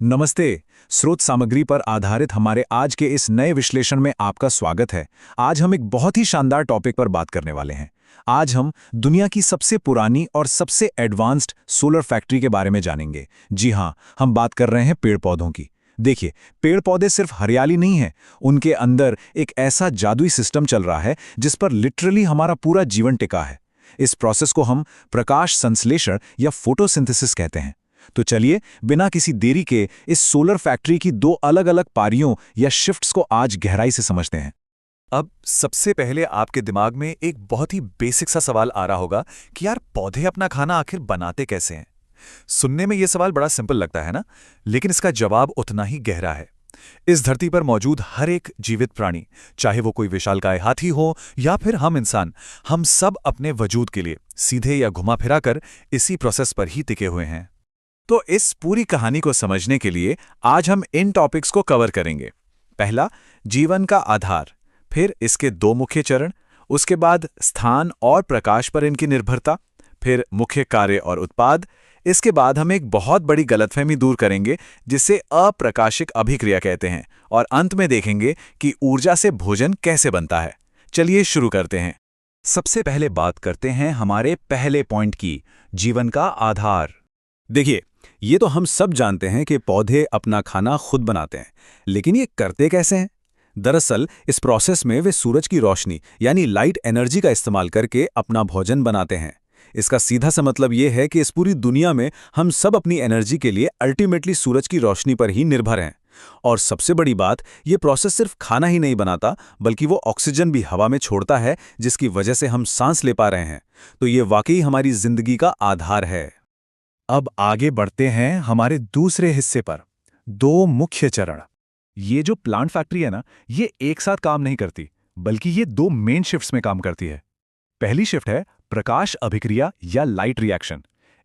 नमस्ते। स्रोत सामग्री पर आधारित हमारे आज के इस नए विश्लेषण में आपका स्वागत है। आज हम एक बहुत ही शानदार टॉपिक पर बात करने वाले हैं। आज हम दुनिया की सबसे पुरानी और सबसे एडवांस्ड सोलर फैक्ट्री के बारे में जानेंगे। जी हाँ, हम बात कर रहे हैं पेड़ पौधों की। देखिए, पेड़ पौधे सिर्फ हरियाली नहीं है, उनके अंदर एक ऐसा जादुई सिस्टम चल रहा है जिस पर लिटरली हमारा पूरा जीवन टिका है। इस प्रोसेस को हम प्रकाश संश्लेषण या फोटोसिंथेसिस कहते हैं। तो चलिए, बिना किसी देरी के इस सोलर फैक्ट्री की दो अलग-अलग पारियों या शिफ्ट्स को आज गहराई से समझते हैं। अब सबसे पहले आपके दिमाग में एक बहुत ही बेसिक सा सवाल आ रहा होगा कि यार पौधे अपना खाना आखिर बनाते कैसे हैं। सुनने में यह सवाल बड़ा सिंपल लगता है ना, लेकिन इसका जवाब उतना ही गहरा है। इस धरती पर मौजूद हर एक जीवित प्राणी, चाहे वो कोई विशालकाय हाथी हो या फिर हम इंसान, हम सब अपने वजूद के लिए सीधे या घुमा फिरा कर इसी प्रोसेस पर ही टिके हुए हैं। तो इस पूरी कहानी को समझने के लिए आज हम इन टॉपिक्स को कवर करेंगे। पहला, जीवन का आधार, फिर इसके दो मुख्य चरण, उसके बाद स्थान और प्रकाश पर इनकी निर्भरता, फिर मुख्य कार्य और उत्पाद। इसके बाद हम एक बहुत बड़ी गलतफहमी दूर करेंगे जिसे अप्रकाशिक अभिक्रिया कहते हैं, और अंत में देखेंगे कि ऊर्जा से भोजन कैसे बनता है। चलिए शुरू करते हैं। सबसे पहले बात करते हैं हमारे पहले पॉइंट की, जीवन का आधार। देखिए, ये तो हम सब जानते हैं कि पौधे अपना खाना खुद बनाते हैं, लेकिन ये करते कैसे हैं? दरअसल इस प्रोसेस में वे सूरज की रोशनी यानी लाइट एनर्जी का इस्तेमाल करके अपना भोजन बनाते हैं। इसका सीधा सा मतलब ये है कि इस पूरी दुनिया में हम सब अपनी एनर्जी के लिए अल्टीमेटली सूरज की रोशनी पर ही निर्भर हैं। और सबसे बड़ी बात, ये प्रोसेस सिर्फ खाना ही नहीं बनाता, बल्कि वो ऑक्सीजन भी हवा में छोड़ता है, जिसकी वजह से हम सांस ले पा रहे हैं। तो ये वाकई हमारी जिंदगी का आधार है। अब आगे बढ़ते हैं हमारे दूसरे हिस्से पर, दो मुख्य चरण। ये जो प्लांट फैक्ट्री है ना, ये एक साथ काम नहीं करती, बल्कि ये दो मेन शिफ्ट्स में काम करती है। पहली शिफ्ट है प्रकाश अभिक्रिया या लाइट रिएक्शन।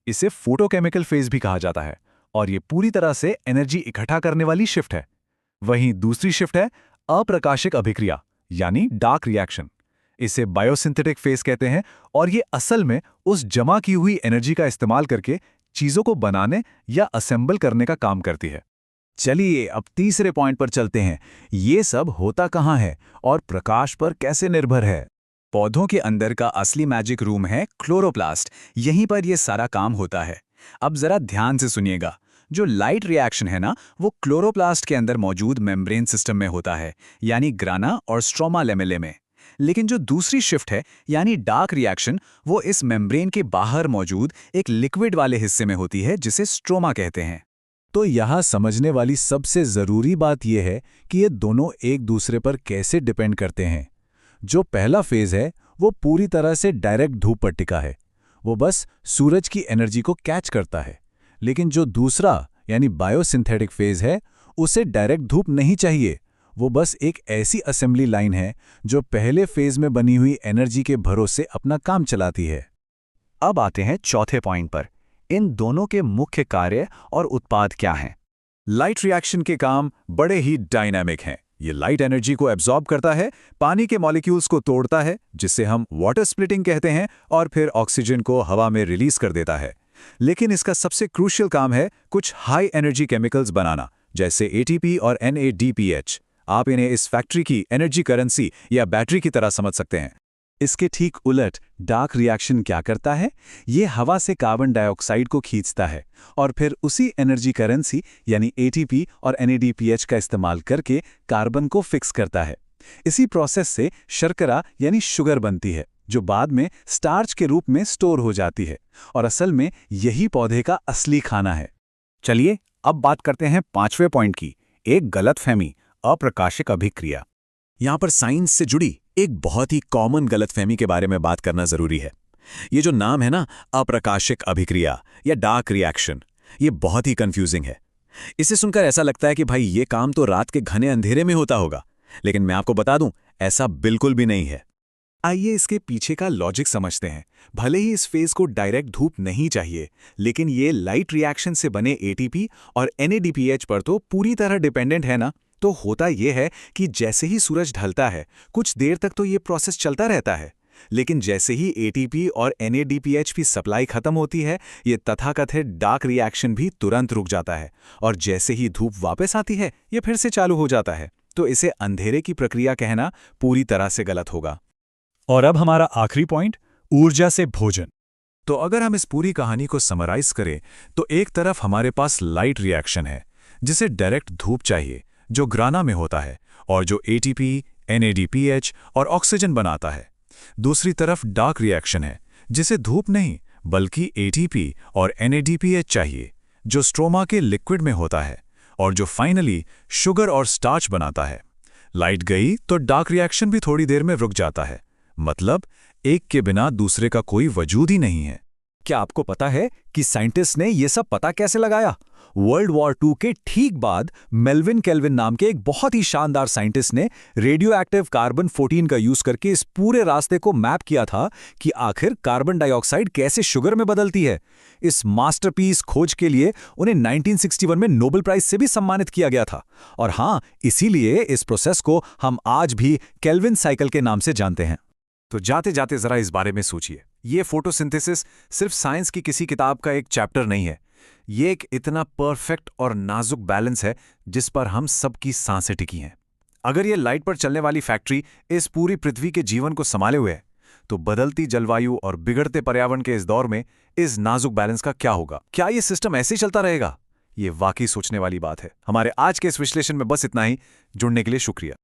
इसे फोटोकेमिकल फेज भी कहा जाता है, और ये पूरी तरह से एनर्जी इकट्ठा करने वाली शिफ्ट है। वहीं दूसरी शिफ्ट है अप्रकाशिक अभिक्रिया यानी डार्क रिएक्शन। इसे बायोसिंथेटिक फेज कहते हैं, और ये असल में उस जमा की हुई एनर्जी का इस्तेमाल करके चीजों को बनाने या असेंबल करने का काम करती है। चलिए अब तीसरे पॉइंट पर चलते हैं। ये सब होता कहाँ है और प्रकाश पर कैसे निर्भर है? पौधों के अंदर का असली मैजिक रूम है क्लोरोप्लास्ट। यहीं पर यह सारा काम होता है। अब जरा ध्यान से सुनिएगा। जो लाइट रिएक्शन है ना, वो क्लोरोप्लास्ट के अंदर मौजूद मेम्ब्रेन सिस्टम में होता है, यानी ग्राना और स्ट्रोमा लेमेले में। लेकिन जो दूसरी शिफ्ट है यानी डार्क रिएक्शन, वो इस मेम्ब्रेन के बाहर मौजूद एक लिक्विड वाले हिस्से में होती है, जिसे स्ट्रोमा कहते हैं। तो यहाँ समझने वाली सबसे ज़रूरी बात यह है कि ये दोनों एक दूसरे पर कैसे डिपेंड करते हैं। जो पहला फेज़ है वो पूरी तरह से डायरेक्ट धूप पर टिका है, वो बस सूरज की एनर्जी को कैच करता है। लेकिन जो दूसरा यानी बायोसिंथेटिक फेज़ है, उसे डायरेक्ट धूप नहीं चाहिए। वो बस एक ऐसी असेंबली लाइन है जो पहले फेज में बनी हुई एनर्जी के भरोसे अपना काम चलाती है। अब आते हैं चौथे पॉइंट पर। इन दोनों के मुख्य कार्य और उत्पाद क्या हैं? लाइट रिएक्शन के काम बड़े ही डायनामिक हैं। ये लाइट एनर्जी को एब्जॉर्ब करता है, पानी के मॉलिक्यूल्स को तोड़ता है, जिसे हम वाटर स्प्लिटिंग कहते हैं, और फिर ऑक्सीजन को हवा में रिलीज कर देता है। लेकिन इसका सबसे क्रूशियल काम है कुछ हाई एनर्जी केमिकल्स बनाना, जैसे एटीपी और NADPH। आप इन्हें इस फैक्ट्री की एनर्जी करेंसी या बैटरी की तरह समझ सकते हैं। इसके ठीक उलट डार्क रिएक्शन क्या करता है? ये हवा से कार्बन डाइऑक्साइड को खींचता है और फिर उसी एनर्जी करेंसी यानी ATP और NADPH का इस्तेमाल करके कार्बन को फिक्स करता है। इसी प्रोसेस से शर्करा यानी शुगर बनती है, जो बाद में स्टार्च के रूप में स्टोर हो जाती है, और असल में यही पौधे का असली खाना है। चलिए अब बात करते हैं पांचवें पॉइंट की, एक गलतफहमी, अप्रकाशिक अभिक्रिया। यहाँ पर साइंस से जुड़ी एक बहुत ही कॉमन गलतफहमी के बारे में बात करना जरूरी है। ये जो नाम है ना, अप्रकाशिक अभिक्रिया या डार्क रिएक्शन, ये बहुत ही कंफ्यूजिंग है। इसे सुनकर ऐसा लगता है कि भाई ये काम तो रात के घने अंधेरे में होता होगा, लेकिन मैं आपको बता दूं, ऐसा बिल्कुल भी नहीं है। आइए इसके पीछे का लॉजिक समझते हैं। भले ही इस फेज को डायरेक्ट धूप नहीं चाहिए, लेकिन ये लाइट रिएक्शन से बने ATP और NADPH पर तो पूरी तरह डिपेंडेंट है ना। तो होता यह है कि जैसे ही सूरज ढलता है, कुछ देर तक तो ये प्रोसेस चलता रहता है। लेकिन जैसे ही एटीपी और एनएडीपीएच की सप्लाई खत्म होती है, ये तथाकथित डार्क रिएक्शन भी तुरंत रुक जाता है और जैसे ही धूप वापस आती है, ये फिर से चालू हो जाता है। तो इसे अंधेरे की प्रक्रिया कहना पूरी तरह से गलत होगा। और अब हमारा आखिरी पॉइंट, ऊर्जा से भोजन। तो अगर हम इस पूरी कहानी को समराइज करें, तो एक तरफ हमारे पास लाइट रिएक्शन है, जिसे डायरेक्ट धूप चाहिए, जो ग्राना में होता है और जो एटीपी, एनएडीपीएच और ऑक्सीजन बनाता है। दूसरी तरफ डार्क रिएक्शन है, जिसे धूप नहीं बल्कि एटीपी और एनएडीपीएच चाहिए, जो स्ट्रोमा के लिक्विड में होता है और जो फाइनली शुगर और स्टार्च बनाता है। लाइट गई तो डार्क रिएक्शन भी थोड़ी देर में रुक जाता है। मतलब एक के बिना दूसरे का कोई वजूद ही नहीं है। क्या आपको पता है कि साइंटिस्ट ने यह सब पता कैसे लगाया? वर्ल्ड वॉर II के ठीक बाद मेल्विन केल्विन नाम के एक बहुत ही शानदार साइंटिस्ट ने रेडियो एक्टिव कार्बन 14 का यूज करके इस पूरे रास्ते को मैप किया था कि आखिर कार्बन डाइऑक्साइड कैसे शुगर में बदलती है। इस मास्टरपीस खोज के लिए उन्हें 1961 में नोबेल प्राइज से भी सम्मानित किया गया था। और हां, इसीलिए इस प्रोसेस को हम आज भी केल्विन साइकिल के नाम से जानते हैं। तो जाते जाते जरा इस बारे में सोचिए, ये फोटोसिंथेसिस सिर्फ साइंस की किसी किताब का एक चैप्टर नहीं है। ये एक इतना परफेक्ट और नाजुक बैलेंस है जिस पर हम सबकी सांसें टिकी हैं। अगर ये लाइट पर चलने वाली फैक्ट्री इस पूरी पृथ्वी के जीवन को संभाले हुए है, तो बदलती जलवायु और बिगड़ते पर्यावरण के इस दौर में इस नाजुक बैलेंस का क्या होगा? क्या ये सिस्टम ऐसे ही चलता रहेगा? ये वाकई सोचने वाली बात है। हमारे आज के इस विश्लेषण में बस इतना ही। जुड़ने के लिए शुक्रिया।